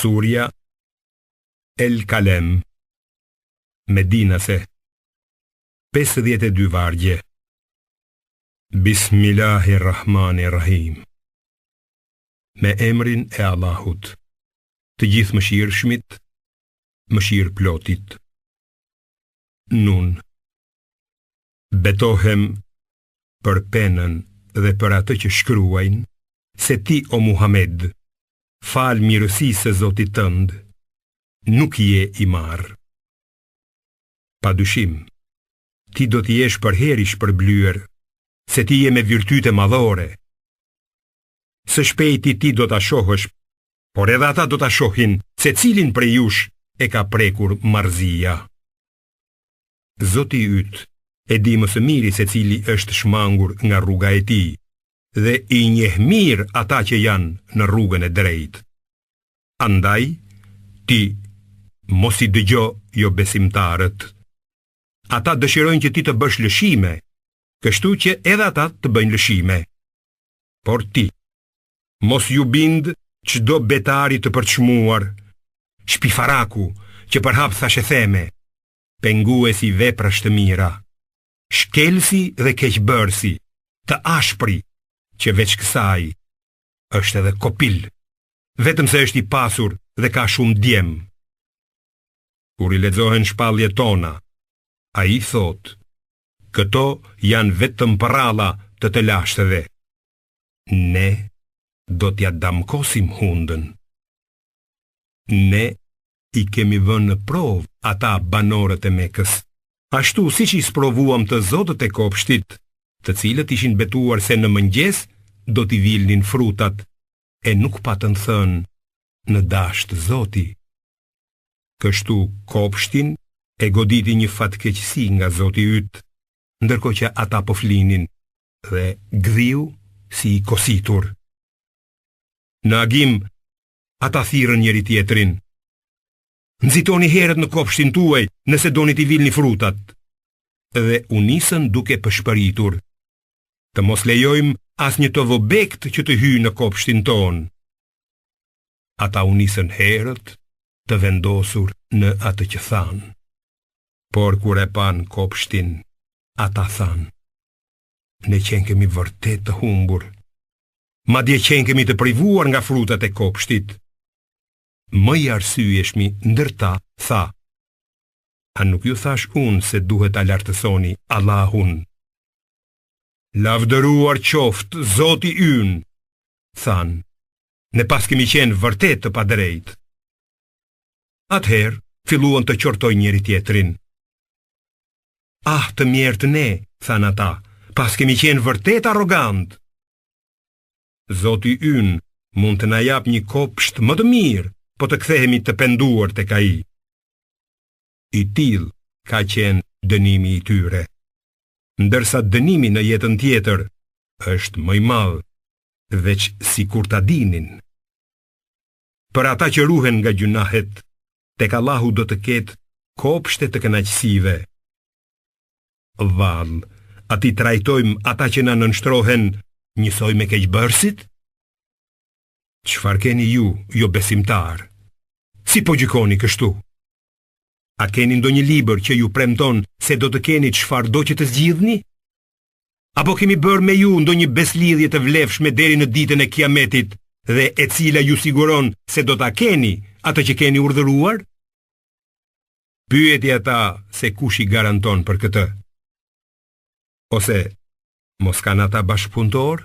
Surja El Kalem, Medinase, 52 vargje. Bismillahirrahmanirrahim. Me emrin e Allahut, të gjithë mëshirshmit, mëshirë plotit. Nun. Betohem për penën dhe për atë që shkruajnë, se ti, o Muhammed, fal mirësisë së Zotit tënd, nuk je i marrë. Padyshim, ti do t'i jesh përherish përblyer, se ti je me virtyte madhore. Së shpejti ti do t'a shohësh, por edhe ata do t'a shohin se cilin prej jush e ka prekur marrëzia. Zoti yt e di më së miri se cili është shmangur nga rruga e tij, dhe i njeh mirë ata që janë në rrugën e drejtë. Andaj, ti mos i dëgjo jo besimtarët. Ata dëshirojnë që ti të bësh lëshime, kështu që edhe ata të bëjnë lëshime. Por ti, mos ju bind çdo betari të përçmuar, shpifaraku që përhap thashe theme, penguesi veprash të mira, shkelsi dhe keqbërsi, të ashpri, që veç kësaj është edhe kopil, vetëm se është i pasur dhe ka shumë djem. Kur i lexohen shpalljet tona, ai thot, këto janë vetëm përralla të lashtëve. Ne do t'ja damkosim hundën. Ne i kemi vënë në provë ata banorët e Mekës, ashtu siç i sprovuam të zotët e kopshtit, të cilët ishin betuar se në mëngjes do t'i vilnin frutat, e nuk patën thënë në dashtë Zoti. Kështu kopshtin e goditi një fatkeqësi nga Zoti yt, ndërkohë që ata po flinin, dhe gdhiu si i kositur. Në agim, ata thirrën njëri tjetrin. Nxitoni herët në kopshtin tuaj nëse doni t'i vilni frutat. Dhe u nisën duke pëshpëritur. Të mos lejojmë asnjë të vobekt që të hyjë në kopshtin ton. Ata u nisën herët të vendosur në atë që thanë. Por kur e pan kopshtin, ata thanë, ne qenë kemi vërtet të humbur. Madje qenë kemi të privuar nga frutat e kopshtit. Më i arsyeshmi ndërta tha, a nuk ju thash unë se duhet ta lartësoni Allahun? Lavdëruar qoftë Zoti ynë, thanë, ne pas kemi qenë vërtet të padrejt. Atëherë filluan të qortoj njëri tjetrin. Ah, të mjertë ne, thanë ata, pas kemi qenë vërtet arrogant. Zoti ynë mund të na jap një kopsht më të mirë, po të kthehemi të penduar tek ai. I tillë ka qenë dënimi i tyre, ndërsa dënimi në jetën tjetër është më i madh, veç sikur ta dinin. Për ata që ruhen nga gjunahet, tek Allahu do të ketë kopshte të kënaqësive. Vallë, a ti trajtojmë ata që na nënshtrohen njësoj me keqbërësit? Çfarë keni ju, jo besimtar? Si po gjykoni kështu? A keni ndonjë libër që ju premton se do të keni çfarë do që të zgjidhni? Apo kemi bërë me ju ndonjë beslidhje të vlefshme deri në ditën e Kiametit dhe e cila ju siguron se do ta keni atë që keni urdhëruar? Pyeti ata se kush i garanton për këtë. Ose mos kanë ata bashkëpunëtor?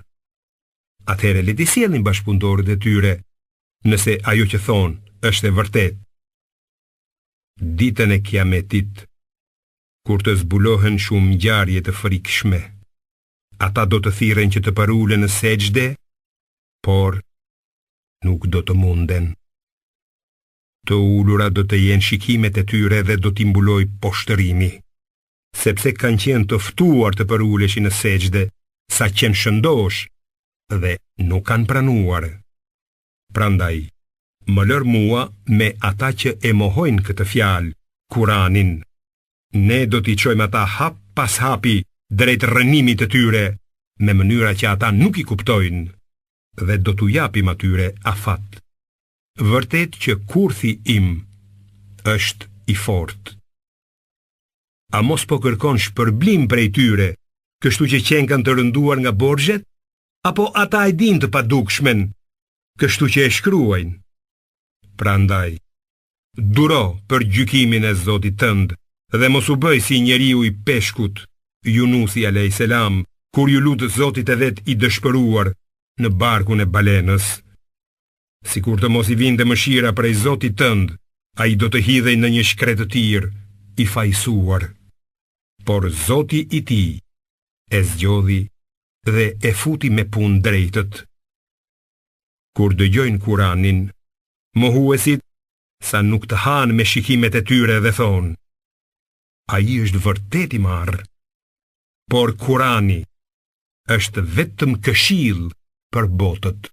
Atëherë le të sjellin bashkëpunëtorët e tyre, nëse ajo që thonë është e vërtet. Ditën e Kiametit, kur të zbulohen shumë ngjarje të frikshme, ata do të thirren që të parulen në sejdë, por nuk do të munden. Të ulura do të jenë shikimet e tyre dhe do t'i mbuloj poshtërimi, sepse kanë qenë të ftuar të përuleshin në sejdë, sa qenë shëndosh, dhe nuk kanë pranuar. Prandaj, më lër mua me ata që e mohojnë këtë fjalë, Kuranin. Ne do t'i çojmë ata hap pas hapi drejt rënimit të tyre, me mënyra që ata nuk i kuptojnë, dhe do t'u japim atyre afat. vërtet që kurthi im është i fortë. A mos po kërkon shpërblim prej tyre, kështu që qenë kanë të rënduar nga borxhet, apo ata e din të padukshmen, kështu që e shkruajnë? Prandaj, duro për gjykimin e Zotit tënd, dhe mos u bëj si njeriu i peshkut, Yunusi a.s. kur ju lutë Zotit e vet i dëshpëruar në barkun e balenës. Sikur të mos i vinte mëshira prej Zotit tënd, ai do të hidhej në një shkret të tir, i fajsuar. Por Zoti i tij e zgjodhi dhe e futi me punë drejtët. Kur dëgjojnë Kuranin, mohuesit sa nuk të hanë me shikimet e tyre dhe thonë: ai është vërtet i marrë. Por Kurani është vetëm këshill për botët.